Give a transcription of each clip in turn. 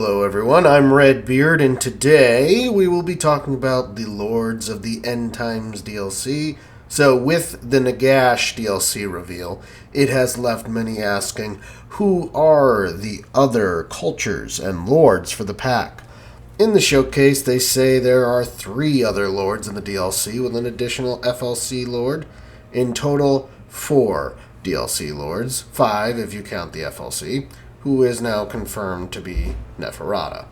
Hello everyone, I'm Redbeard, and today we will be talking about the Lords of the End Times DLC. So with the Nagash DLC reveal, it has left many asking, who are the other cultures and lords for the pack? In the showcase, they say there are 3 other lords in the DLC with an additional FLC lord. In total, 4 DLC lords, 5 if you count the FLC, who is now confirmed to be Neferata.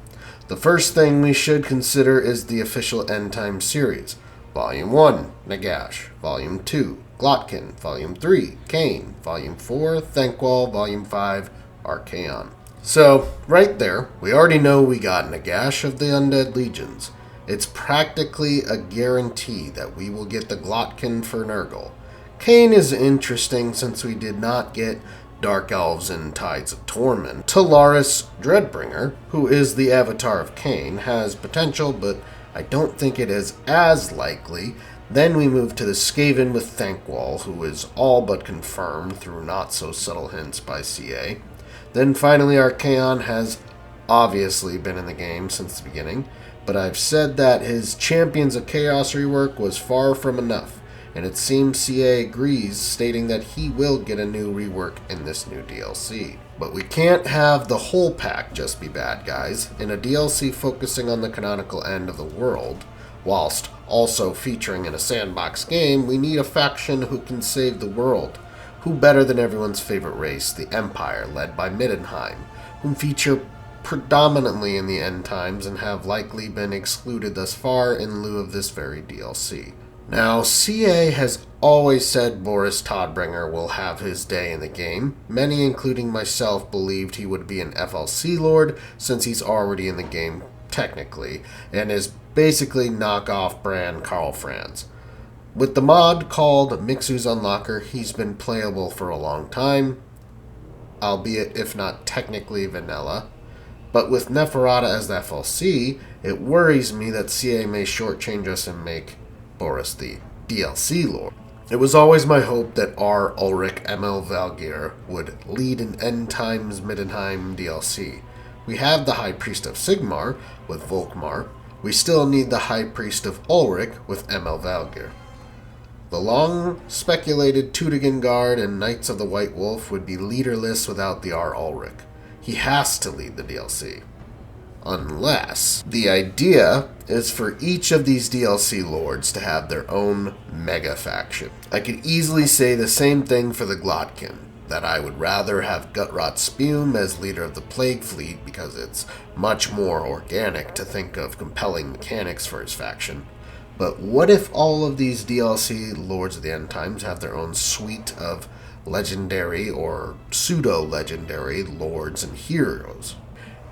The first thing we should consider is the official End Time series. Volume 1, Nagash. Volume 2, Glotkin. Volume 3, Cain. Volume 4, Thankwall. Volume 5, Archaon. So, right there, we already know we got Nagash of the Undead Legions. It's practically a guarantee that we will get the Glotkin for Nurgle. Cain is interesting since we did not get Dark Elves and Tides of Torment. Talaris Dreadbringer, who is the avatar of Cain, has potential, but I don't think it is as likely. Then we move to the Skaven with Thankwall, who is all but confirmed through not-so-subtle hints by CA. Then finally Archaon has obviously been in the game since the beginning, but I've said that his Champions of Chaos rework was far from enough, and it seems CA agrees, stating that he will get a new rework in this new DLC. But we can't have the whole pack just be bad guys. In a DLC focusing on the canonical end of the world, whilst also featuring in a sandbox game, we need a faction who can save the world. Who better than everyone's favorite race, the Empire, led by Middenheim, whom feature predominantly in the End Times and have likely been excluded thus far in lieu of this very DLC. Now, CA has always said Boris Todbringer will have his day in the game. Many, including myself, believed he would be an FLC Lord since he's already in the game technically, and is basically knockoff brand Karl Franz. With the mod called Mixu's Unlocker, he's been playable for a long time, albeit if not technically vanilla. But with Neferata as the FLC, it worries me that CA may shortchange us and make Boris the DLC Lord. It was always my hope that R. Ulrich ML Valgir would lead an End Times Middenheim DLC. We have the High Priest of Sigmar with Volkmar. We still need the High Priest of Ulrich with ML Valgir. The long speculated Tüdingen Guard and Knights of the White Wolf would be leaderless without the R. Ulrich. He has to lead the DLC. Unless the idea is for each of these DLC lords to have their own mega faction. I could easily say the same thing for the Glotkin, that I would rather have Gutrot Spume as leader of the Plague Fleet because it's much more organic to think of compelling mechanics for his faction. But what if all of these DLC Lords of the End Times have their own suite of legendary or pseudo-legendary lords and heroes?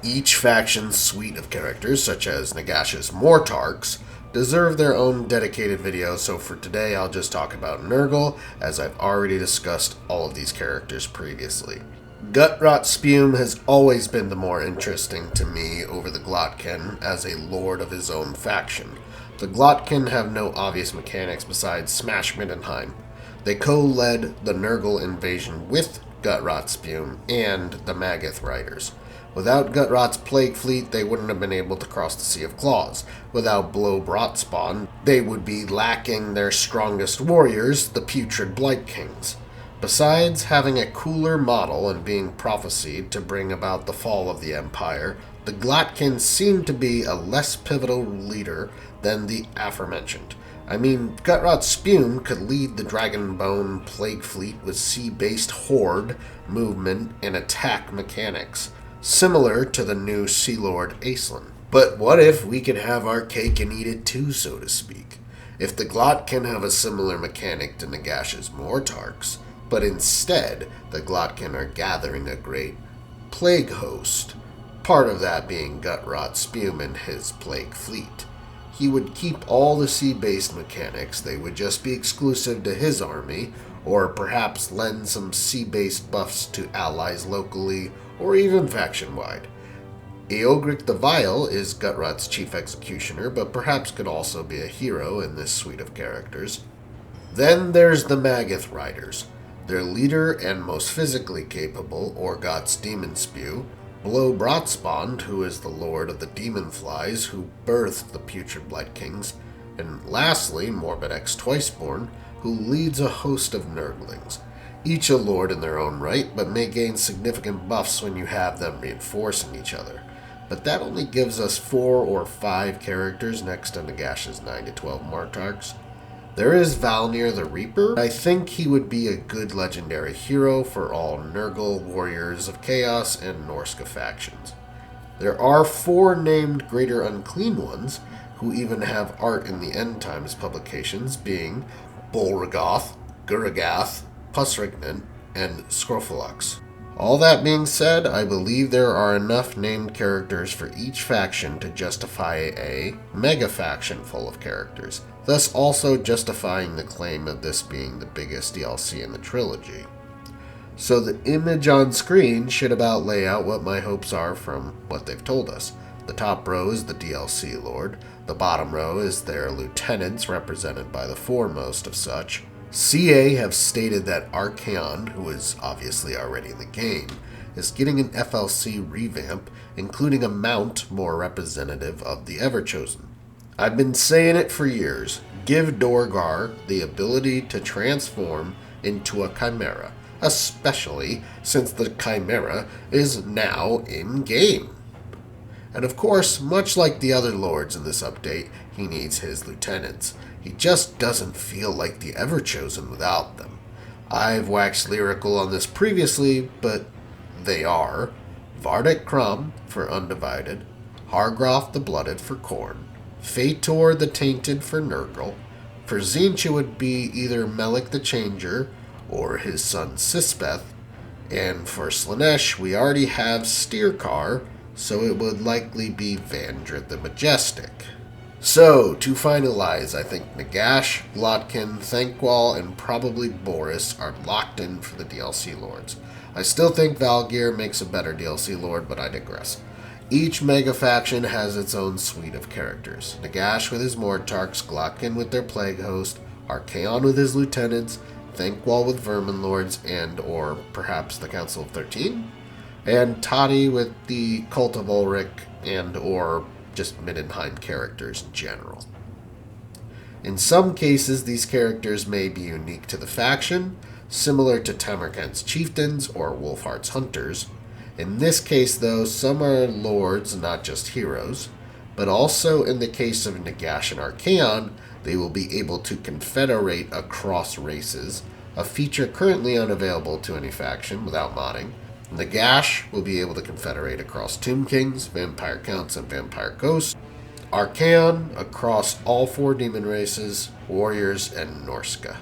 Each faction's suite of characters, such as Nagash's Mortarks, deserve their own dedicated video, so for today I'll just talk about Nurgle, as I've already discussed all of these characters previously. Gutrot Spume has always been the more interesting to me over the Glotkin as a lord of his own faction. The Glotkin have no obvious mechanics besides Smash Middenheim. They co-led the Nurgle invasion with Gutrot Spume and the Magath Riders. Without Gutrot's Plague Fleet, they wouldn't have been able to cross the Sea of Claws. Without Blow Brotspawn, they would be lacking their strongest warriors, the Putrid Blight Kings. Besides having a cooler model and being prophesied to bring about the fall of the Empire, the Glotkin seem to be a less pivotal leader than the aforementioned. I mean, Gutrot Spume could lead the Dragonbone Plague Fleet with sea-based horde, movement, and attack mechanics, similar to the new Sea Lord Aeslin. But what if we could have our cake and eat it too, so to speak? If the Glotkin have a similar mechanic to Nagash's Mortarks, but instead the Glotkin are gathering a great plague host, part of that being Gutrot Spume and his Plague Fleet. He would keep all the sea-based mechanics, they would just be exclusive to his army, or perhaps lend some sea-based buffs to allies locally, or even faction-wide. Eogric the Vile is Gutrot's chief executioner, but perhaps could also be a hero in this suite of characters. Then there's the Magath Riders. Their leader and most physically capable, Orgoth's Demon Spew, Below Brotspawn, who is the lord of the demon flies who birthed the putrid Blight Kings, and lastly, Morbid X Twiceborn, who leads a host of Nurglings. Each a lord in their own right, but may gain significant buffs when you have them reinforcing each other. But that only gives us 4 or 5 characters next to Nagash's 9 to 12 Martarks. There is Valnir the Reaper. I think he would be a good legendary hero for all Nurgle, Warriors of Chaos, and Norska factions. There are 4 named Greater Unclean Ones, who even have art in the End Times publications, being Bolragoth, Guragath, Pusrignant, and Scrofalux. All that being said, I believe there are enough named characters for each faction to justify a mega faction full of characters, thus also justifying the claim of this being the biggest DLC in the trilogy. So the image on screen should about lay out what my hopes are from what they've told us. The top row is the DLC Lord, the bottom row is their lieutenants represented by the foremost of such. CA have stated that Archaon, who is obviously already in the game, is getting an FLC revamp, including a mount more representative of the Everchosen. I've been saying it for years, give Dorgar the ability to transform into a Chimera, especially since the Chimera is now in-game. And of course, much like the other lords in this update, he needs his lieutenants. He just doesn't feel like the Everchosen without them. I've waxed lyrical on this previously, but they are Vardek Krum for Undivided, Hargroth the Blooded for Khorne, Fator the Tainted for Nurgle. For Tzeentch it would be either Melek the Changer or his son Sispeth, and for Slaanesh we already have Steerkar, so it would likely be Vandred the Majestic. So, to finalize, I think Nagash, Glotkin, Thankwall, and probably Boris are locked in for the DLC Lords. I still think Valgir makes a better DLC Lord, but I digress. Each mega faction has its own suite of characters. Nagash with his Mortarks, Glotkin with their Plague Host, Archaon with his Lieutenants, Thankwall with Vermin Lords and or perhaps the Council of 13, and Toddy with the Cult of Ulrich and or just Middenheim characters in general. In some cases, these characters may be unique to the faction, similar to Tamerkant's Chieftains or Wolfheart's Hunters. In this case, though, some are lords, not just heroes, but also in the case of Nagash and Archaon, they will be able to confederate across races, a feature currently unavailable to any faction without modding. Nagash will be able to confederate across Tomb Kings, Vampire Counts, and Vampire Ghosts. Archaon across all 4 demon races, Warriors, and Norska.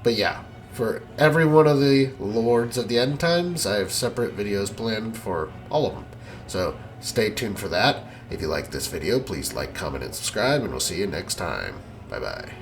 But yeah, for every one of the Lords of the End Times, I have separate videos planned for all of them. So stay tuned for that. If you like this video, please like, comment, and subscribe, and we'll see you next time. Bye-bye.